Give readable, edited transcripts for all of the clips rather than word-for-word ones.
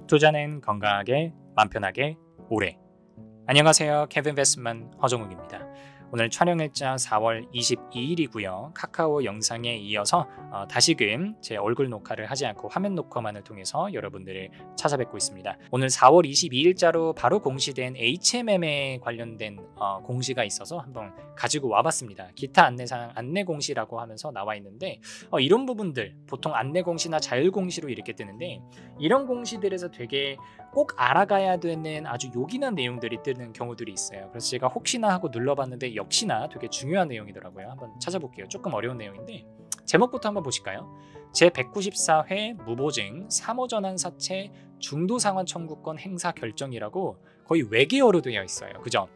투자는 건강하게, 맘 편하게, 오래. 안녕하세요. 캐빈베스트만 허정욱입니다. 오늘 촬영일자 4월 22일이고요. 카카오 영상에 이어서 다시금 제 얼굴 녹화를 하지 않고 화면 녹화만을 통해서 여러분들을 찾아뵙고 있습니다. 오늘 4월 22일자로 바로 공시된 HMM에 관련된 공시가 있어서 한번 가지고 와봤습니다. 기타 안내사항 안내 공시라고 하면서 나와 있는데 이런 부분들 보통 안내 공시나 자율 공시로 이렇게 뜨는데 이런 공시들에서 되게 꼭 알아가야 되는 아주 요긴한 내용들이 뜨는 경우들이 있어요. 그래서 제가 혹시나 하고 눌러봤는데 역시나 되게 중요한 내용이더라고요. 한번 찾아볼게요. 조금 어려운 내용인데 제목부터 한번 보실까요? 제194회 무보증 사모전환 사채 중도상환 청구권 행사 결정이라고 거의 외계어로 되어 있어요. 그죠?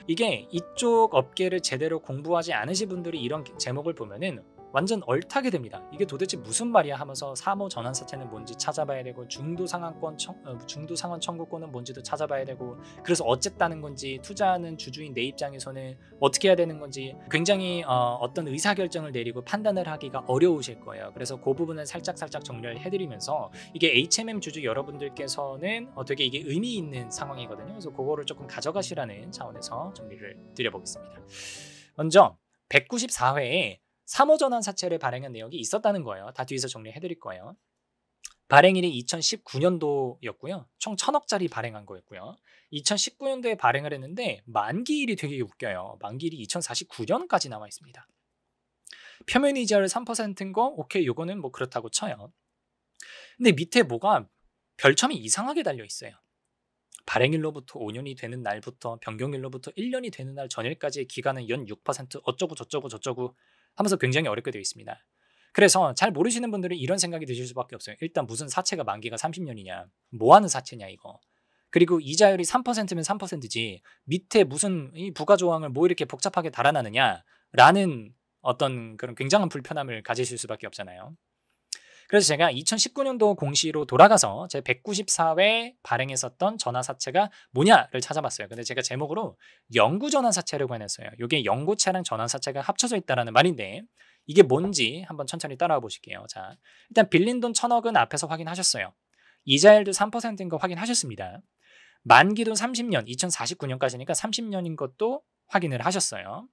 이게 이쪽 업계를 제대로 공부하지 않으신 분들이 이런 제목을 보면은 완전 얼타게 됩니다. 이게 도대체 무슨 말이야 하면서 사모 전환 사채는 뭔지 찾아봐야 되고 중도 상환 청구권은 뭔지도 찾아봐야 되고 그래서 어쨌다는 건지 투자하는 주주인 내 입장에서는 어떻게 해야 되는 건지 굉장히 어떤 의사결정을 내리고 판단을 하기가 어려우실 거예요. 그래서 그 부분은 살짝 정리를 해드리면서 이게 HMM 주주 여러분들께서는 되게 이게 의미 있는 상황이거든요. 그래서 그거를 조금 가져가시라는 차원에서 정리를 드려보겠습니다. 먼저 194회에 사모전환 사채를 발행한 내역이 있었다는 거예요. 다 뒤에서 정리해드릴 거예요. 발행일이 2019년도였고요. 총 1000억짜리 발행한 거였고요. 2019년도에 발행을 했는데 만기일이 되게 웃겨요. 만기일이 2049년까지 나와 있습니다. 표면 이자율 3%인 거 오케이, 요거는 뭐 그렇다고 쳐요. 근데 밑에 뭐가 별첨이 이상하게 달려 있어요. 발행일로부터 5년이 되는 날부터 변경일로부터 1년이 되는 날 전일까지의 기간은 연 6% 어쩌고 저쩌고 하면서 굉장히 어렵게 되어 있습니다. 그래서 잘 모르시는 분들은 이런 생각이 드실 수밖에 없어요. 일단 무슨 사채가 만기가 30년이냐, 뭐하는 사채냐 이거. 그리고 이자율이 3%면 3%지 밑에 무슨 이 부가조항을 뭐 이렇게 복잡하게 달아나느냐라는 어떤 그런 굉장한 불편함을 가지실 수밖에 없잖아요. 그래서 제가 2019년도 공시로 돌아가서 제 194회 발행했었던 전환사채가 뭐냐를 찾아봤어요. 근데 제가 제목으로 영구전환사채라고 해놨어요. 이게 영구채랑 전환사채가 합쳐져 있다는 말인데 이게 뭔지 한번 천천히 따라와 보실게요. 자, 일단 빌린 돈 1000억은 앞에서 확인하셨어요. 이자율도 3%인 거 확인하셨습니다. 만기도 30년, 2049년까지니까 30년인 것도 확인을 하셨어요.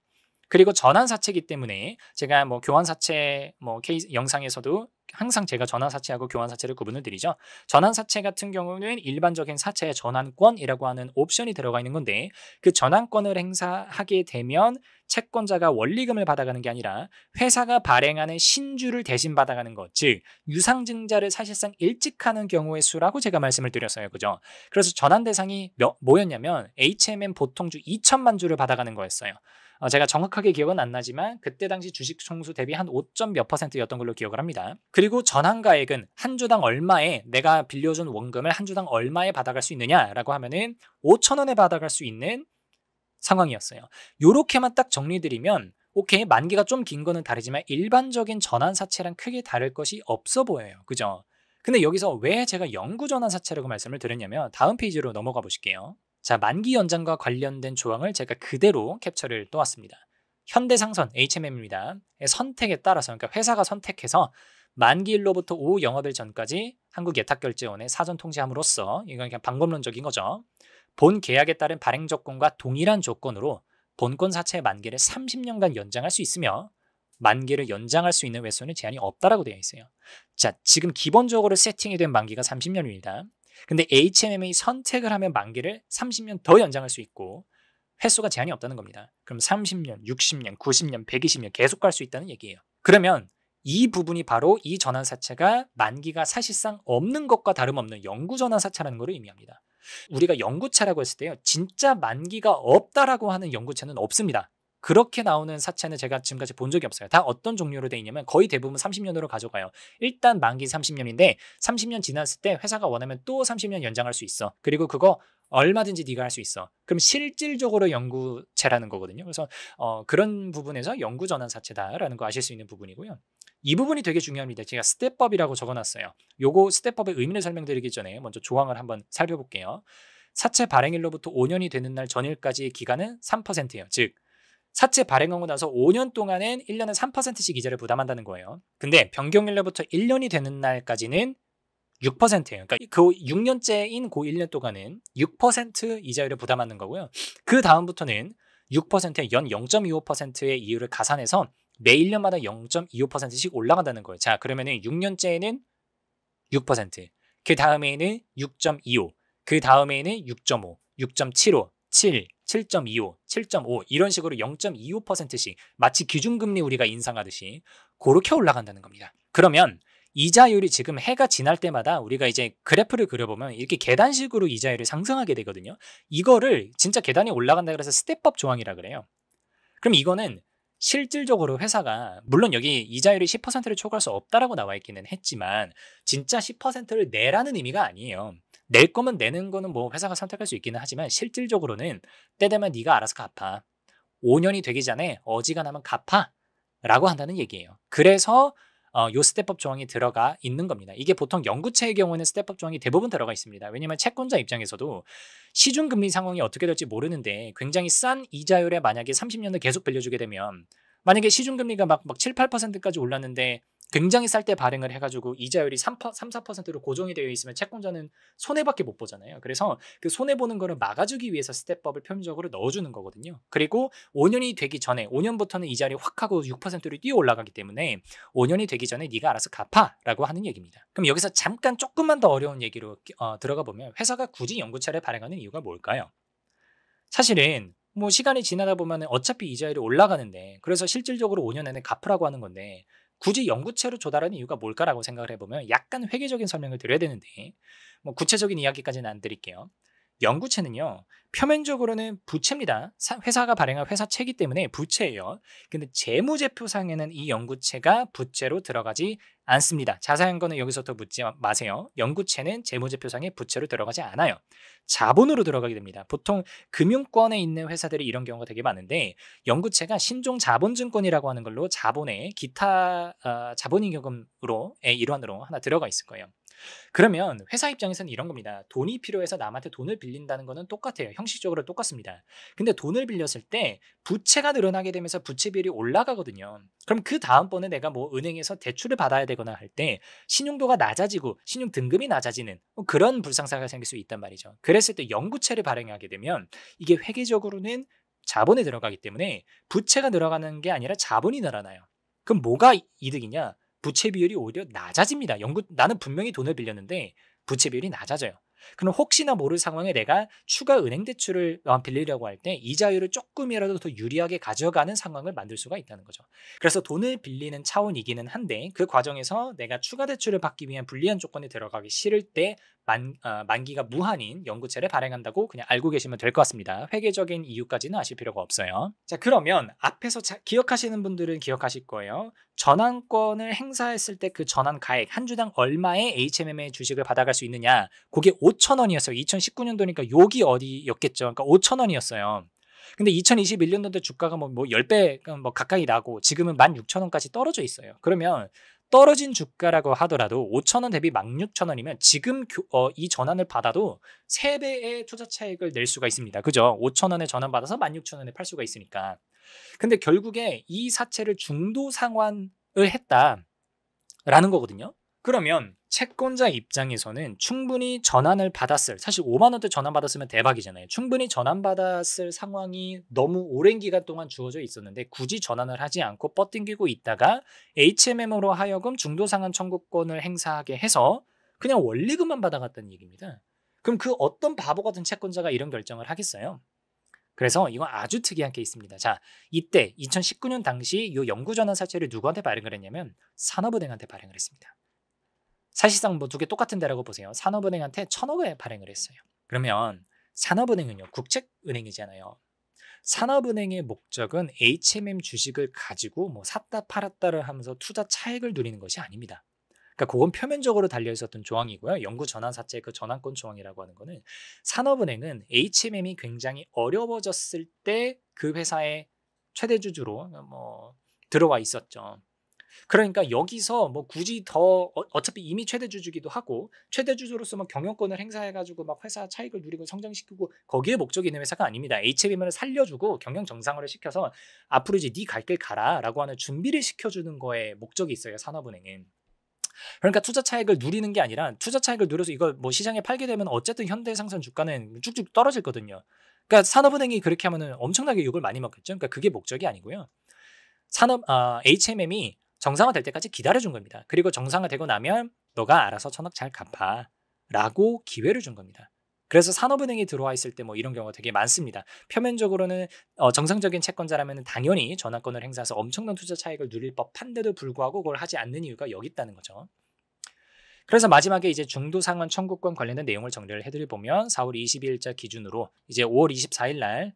그리고 전환사채이기 때문에 제가 뭐 교환사채 케이스 영상에서도 항상 제가 전환사채하고 교환사채를 구분을 드리죠. 전환사채 같은 경우는 일반적인 사채의 전환권이라고 하는 옵션이 들어가 있는 건데 그 전환권을 행사하게 되면 채권자가 원리금을 받아가는 게 아니라 회사가 발행하는 신주를 대신 받아가는 것, 즉 유상증자를 사실상 일찍 하는 경우의 수라고 제가 말씀을 드렸어요. 그죠? 그래서 전환 대상이 뭐였냐면 HMM 보통주 2천만 주를 받아가는 거였어요. 제가 정확하게 기억은 안 나지만 그때 당시 주식 총수 대비 한 5점 몇 %였던 걸로 기억을 합니다. 그리고 전환가액은 한 주당 얼마에 내가 빌려준 원금을 한 주당 얼마에 받아갈 수 있느냐라고 하면은 5,000원에 받아갈 수 있는 상황이었어요. 요렇게만 딱 정리드리면 오케이, 만기가 좀 긴 거는 다르지만 일반적인 전환사채랑 크게 다를 것이 없어 보여요. 그죠? 근데 여기서 왜 제가 영구전환사채라고 말씀을 드렸냐면 다음 페이지로 넘어가 보실게요. 자, 만기 연장과 관련된 조항을 제가 그대로 캡처를 떠왔습니다. 현대상선 HMM입니다. 선택에 따라서 그러니까 회사가 선택해서 만기일로부터 오후 영업일 전까지 한국예탁결제원에 사전 통지함으로써 이건 그냥 방법론적인 거죠. 본 계약에 따른 발행 조건과 동일한 조건으로 본권 사채의 만기를 30년간 연장할 수 있으며 만기를 연장할 수 있는 횟수는 제한이 없다라고 되어 있어요. 자, 지금 기본적으로 세팅이 된 만기가 30년입니다. 근데 HMM이 선택을 하면 만기를 30년 더 연장할 수 있고 횟수가 제한이 없다는 겁니다. 그럼 30년, 60년, 90년, 120년 계속 갈 수 있다는 얘기예요. 그러면 이 부분이 바로 이 전환사채가 만기가 사실상 없는 것과 다름없는 영구전환사채라는 것을 의미합니다. 우리가 영구채라고 했을 때요, 진짜 만기가 없다라고 하는 영구채는 없습니다. 그렇게 나오는 사채는 제가 지금까지 본 적이 없어요. 다 어떤 종류로 되어 있냐면 거의 대부분 30년으로 가져가요. 일단 만기 30년인데 30년 지났을 때 회사가 원하면 또 30년 연장할 수 있어. 그리고 그거 얼마든지 네가 할 수 있어. 그럼 실질적으로 영구채라는 거거든요. 그래서 그런 부분에서 영구전환사채다라는 거 아실 수 있는 부분이고요. 이 부분이 되게 중요합니다. 제가 스텝법이라고 적어놨어요. 요거 스텝법의 의미를 설명드리기 전에 먼저 조항을 한번 살펴볼게요. 사채 발행일로부터 5년이 되는 날 전일까지의 기간은 3%예요. 즉 사채 발행하고 나서 5년 동안은 1년에 3%씩 이자를 부담한다는 거예요. 근데 변경일로부터 1년이 되는 날까지는 6%예요. 그러니까 그 6년째인 그 1년 동안은 6% 이자율을 부담하는 거고요. 그 다음부터는 6%에 연 0.25%의 이율을 가산해서 매 1년마다 0.25%씩 올라간다는 거예요. 자, 그러면은 6년째에는 6%, 그 다음에는 6.25, 그 다음에는 6.5, 6.75, 7, 7.25, 7.5 이런 식으로 0.25%씩 마치 기준금리 우리가 인상하듯이 그렇게 올라간다는 겁니다. 그러면 이자율이 지금 해가 지날 때마다 우리가 이제 그래프를 그려보면 이렇게 계단식으로 이자율이 상승하게 되거든요. 이거를 진짜 계단이 올라간다 그래서 스텝업 조항이라 그래요. 그럼 이거는 실질적으로 회사가 물론 여기 이자율이 10%를 초과할 수 없다라고 나와 있기는 했지만 진짜 10%를 내라는 의미가 아니에요. 낼 거면 내는 거는 뭐 회사가 선택할 수 있기는 하지만 실질적으로는 때 되면 네가 알아서 갚아. 5년이 되기 전에 어지간하면 갚아 라고 한다는 얘기예요. 그래서 요 스텝업 조항이 들어가 있는 겁니다. 이게 보통 영구채의 경우에는 스텝업 조항이 대부분 들어가 있습니다. 왜냐하면 채권자 입장에서도 시중금리 상황이 어떻게 될지 모르는데 굉장히 싼 이자율에 만약에 30년을 계속 빌려주게 되면 만약에 시중금리가 막 7, 8%까지 올랐는데 굉장히 쌀 때 발행을 해가지고 이자율이 3, 4%로 고정이 되어 있으면 채권자는 손해밖에 못 보잖아요. 그래서 그 손해보는 거를 막아주기 위해서 스텝업을 표면적으로 넣어주는 거거든요. 그리고 5년이 되기 전에 5년부터는 이자율이 확 하고 6%로 뛰어 올라가기 때문에 5년이 되기 전에 네가 알아서 갚아라고 하는 얘기입니다. 그럼 여기서 잠깐 조금만 더 어려운 얘기로 들어가 보면 회사가 굳이 연구차를 발행하는 이유가 뭘까요? 사실은 뭐 시간이 지나다 보면 어차피 이자율이 올라가는데 그래서 실질적으로 5년 내내 갚으라고 하는 건데 굳이 연구채로 조달하는 이유가 뭘까라고 생각을 해보면 약간 회계적인 설명을 드려야 되는데 뭐 구체적인 이야기까지는 안 드릴게요. 연구채는요 표면적으로는 부채입니다. 회사가 발행한 회사채이기 때문에 부채예요. 근데 재무제표상에는 이 연구채가 부채로 들어가지 않습니다. 자세한 거는 여기서부터 묻지 마세요. 연구채는 재무제표상에 부채로 들어가지 않아요. 자본으로 들어가게 됩니다. 보통 금융권에 있는 회사들이 이런 경우가 되게 많은데 연구채가 신종자본증권이라고 하는 걸로 자본의 기타 자본임금으로의 일환으로 하나 들어가 있을 거예요. 그러면 회사 입장에서는 이런 겁니다. 돈이 필요해서 남한테 돈을 빌린다는 거는 똑같아요. 형식적으로 똑같습니다. 근데 돈을 빌렸을 때 부채가 늘어나게 되면서 부채 비율이 올라가거든요. 그럼 그 다음번에 내가 뭐 은행에서 대출을 받아야 되거나 할 때 신용도가 낮아지고 신용 등급이 낮아지는 그런 불상사가 생길 수 있단 말이죠. 그랬을 때 영구채를 발행하게 되면 이게 회계적으로는 자본에 들어가기 때문에 부채가 늘어가는 게 아니라 자본이 늘어나요. 그럼 뭐가 이득이냐? 부채 비율이 오히려 낮아집니다. 나는 분명히 돈을 빌렸는데 부채 비율이 낮아져요. 그럼 혹시나 모를 상황에 내가 추가 은행 대출을 빌리려고 할 때 이자율을 조금이라도 더 유리하게 가져가는 상황을 만들 수가 있다는 거죠. 그래서 돈을 빌리는 차원이기는 한데 그 과정에서 내가 추가 대출을 받기 위한 불리한 조건에 들어가기 싫을 때 만기가 무한인 연구채를 발행한다고 그냥 알고 계시면 될 것 같습니다. 회계적인 이유까지는 아실 필요가 없어요. 자, 그러면 앞에서 기억하시는 분들은 기억하실 거예요. 전환권을 행사했을 때 그 전환 가액 한 주당 얼마의 HMM의 주식을 받아갈 수 있느냐, 그게 5,000원이었어요. 2019년도니까 여기 어디였겠죠. 그러니까 5,000원이었어요. 근데 2021년도 때 주가가 뭐 10배 뭐 가까이 나고 지금은 16,000원까지 떨어져 있어요. 그러면 떨어진 주가라고 하더라도 5,000원 대비 16,000원이면 지금 이 전환을 받아도 3배의 투자 차익을 낼 수가 있습니다. 그죠? 5,000원에 전환 받아서 16,000원에 팔 수가 있으니까. 근데 결국에 이 사채를 중도 상환을 했다라는 거거든요. 그러면 채권자 입장에서는 충분히 전환을 받았을, 사실 5만 원대 전환 받았으면 대박이잖아요. 충분히 전환 받았을 상황이 너무 오랜 기간 동안 주어져 있었는데 굳이 전환을 하지 않고 뻗당기고 있다가 HMM으로 하여금 중도상환 청구권을 행사하게 해서 그냥 원리금만 받아갔다는 얘기입니다. 그럼 그 어떤 바보 같은 채권자가 이런 결정을 하겠어요? 그래서 이건 아주 특이한 케이스입니다. 자, 이때 2019년 당시 이 영구전환 사채를 누구한테 발행을 했냐면 산업은행한테 발행을 했습니다. 사실상 뭐 두 개 똑같은 데라고 보세요. 산업은행한테 1,000억에 발행을 했어요. 그러면 산업은행은요, 국책은행이잖아요. 산업은행의 목적은 HMM 주식을 가지고 뭐 샀다 팔았다를 하면서 투자 차익을 누리는 것이 아닙니다. 그러니까 그건 표면적으로 달려 있었던 조항이고요. 영구 전환 사채 그 전환권 조항이라고 하는 거는 산업은행은 HMM이 굉장히 어려워졌을 때 그 회사의 최대 주주로 뭐 들어와 있었죠. 그러니까 여기서 뭐 굳이 더 어차피 이미 최대 주주기도 하고 최대 주주로서 뭐 경영권을 행사해가지고 막 회사 차익을 누리고 성장시키고 거기에 목적이 있는 회사가 아닙니다. HMM을 살려주고 경영 정상화를 시켜서 앞으로 이제 네 갈 길 가라라고 하는 준비를 시켜주는 거에 목적이 있어요. 산업은행은. 그러니까 투자 차익을 누리는 게 아니라 투자 차익을 누려서 이걸 뭐 시장에 팔게 되면 어쨌든 현대해상선 주가는 쭉쭉 떨어질거든요. 그러니까 산업은행이 그렇게 하면은 엄청나게 욕을 많이 먹겠죠. 그러니까 그게 목적이 아니고요. HMM이 정상화될 때까지 기다려준 겁니다. 그리고 정상화되고 나면 너가 알아서 1,000억 잘 갚아라고 기회를 준 겁니다. 그래서 산업은행이 들어와 있을 때 뭐 이런 경우가 되게 많습니다. 표면적으로는 정상적인 채권자라면 당연히 전환권을 행사해서 엄청난 투자 차익을 누릴 법한데도 불구하고 그걸 하지 않는 이유가 여기 있다는 거죠. 그래서 마지막에 이제 중도상환 청구권 관련된 내용을 정리를 해드려보면 4월 22일자 기준으로 이제 5월 24일 날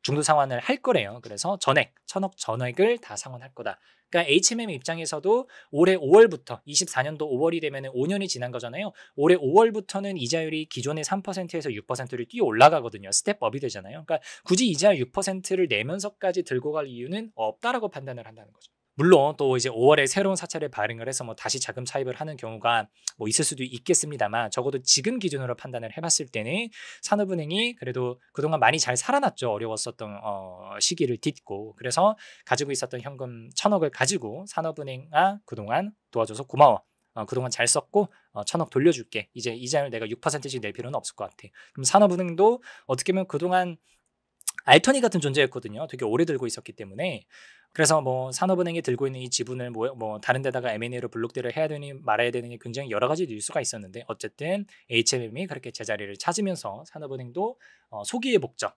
중도 상환을 할 거래요. 그래서 전액 1,000억 전액을 다 상환할 거다. 그러니까 HMM 입장에서도 올해 5월부터 24년도 5월이 되면 5년이 지난 거잖아요. 올해 5월부터는 이자율이 기존의 3%에서 6%를 뛰어 올라가거든요. 스텝업이 되잖아요. 그러니까 굳이 이자율 6%를 내면서까지 들고 갈 이유는 없다라고 판단을 한다는 거죠. 물론 또 이제 5월에 새로운 사채를 발행을 해서 뭐 다시 자금 차입을 하는 경우가 뭐 있을 수도 있겠습니다만 적어도 지금 기준으로 판단을 해봤을 때는 산업은행이 그래도 그동안 많이 잘 살아났죠. 어려웠었던 시기를 딛고. 그래서 가지고 있었던 현금 1,000억을 가지고 산업은행아 그동안 도와줘서 고마워. 그동안 잘 썼고 1,000억 돌려줄게. 이제 이자율 내가 6%씩 낼 필요는 없을 것 같아. 그럼 산업은행도 어떻게 보면 그동안 알터니 같은 존재였거든요. 되게 오래 들고 있었기 때문에. 그래서 뭐 산업은행이 들고 있는 이 지분을 뭐 다른 데다가 M&A로 블록딜을 해야 되니 말아야 되니 굉장히 여러 가지 뉴스가 있었는데 어쨌든 HMM이 그렇게 제자리를 찾으면서 산업은행도 소기의 목적,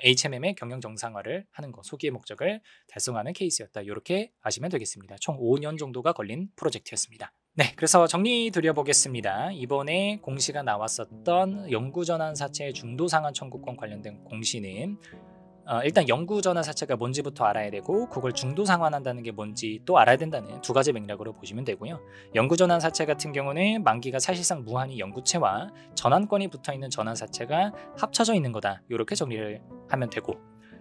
HMM의 경영 정상화를 하는 거, 소기의 목적을 달성하는 케이스였다. 이렇게 아시면 되겠습니다. 총 5년 정도가 걸린 프로젝트였습니다. 네, 그래서 정리 드려보겠습니다. 이번에 공시가 나왔었던 영구전환사채 중도상환 청구권 관련된 공시는 일단 영구전환사채가 뭔지부터 알아야 되고 그걸 중도상환한다는 게 뭔지 또 알아야 된다는 두 가지 맥락으로 보시면 되고요. 영구전환사채 같은 경우는 만기가 사실상 무한히 영구채와 전환권이 붙어있는 전환사채가 합쳐져 있는 거다. 이렇게 정리를 하면 되고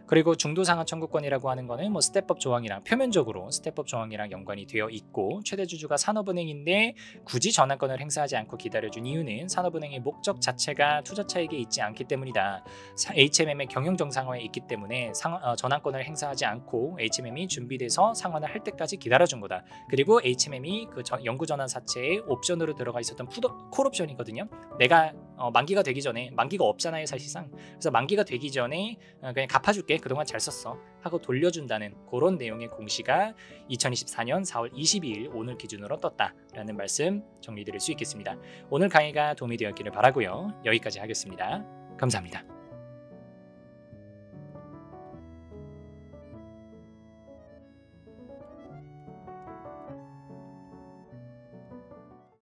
그리고 중도상환 청구권이라고 하는 거는 뭐 스텝법 조항이랑 표면적으로 스텝법 조항이랑 연관이 되어 있고 최대 주주가 산업은행인데 굳이 전환권을 행사하지 않고 기다려준 이유는 산업은행의 목적 자체가 투자 차익에 있지 않기 때문이다. HMM의 경영 정상화에 있기 때문에 전환권을 행사하지 않고 HMM이 준비돼서 상환을 할 때까지 기다려준 거다. 그리고 HMM이 그 영구전환 사채에 옵션으로 들어가 있었던 콜옵션이거든요. 내가 만기가 되기 전에 만기가 없잖아요 사실상. 그래서 만기가 되기 전에 그냥 갚아줄게. 그동안 잘 썼어 하고 돌려준다는 그런 내용의 공시가 2024년 4월 22일 오늘 기준으로 떴다라는 말씀 정리드릴 수 있겠습니다. 오늘 강의가 도움이 되었기를 바라고요. 여기까지 하겠습니다. 감사합니다.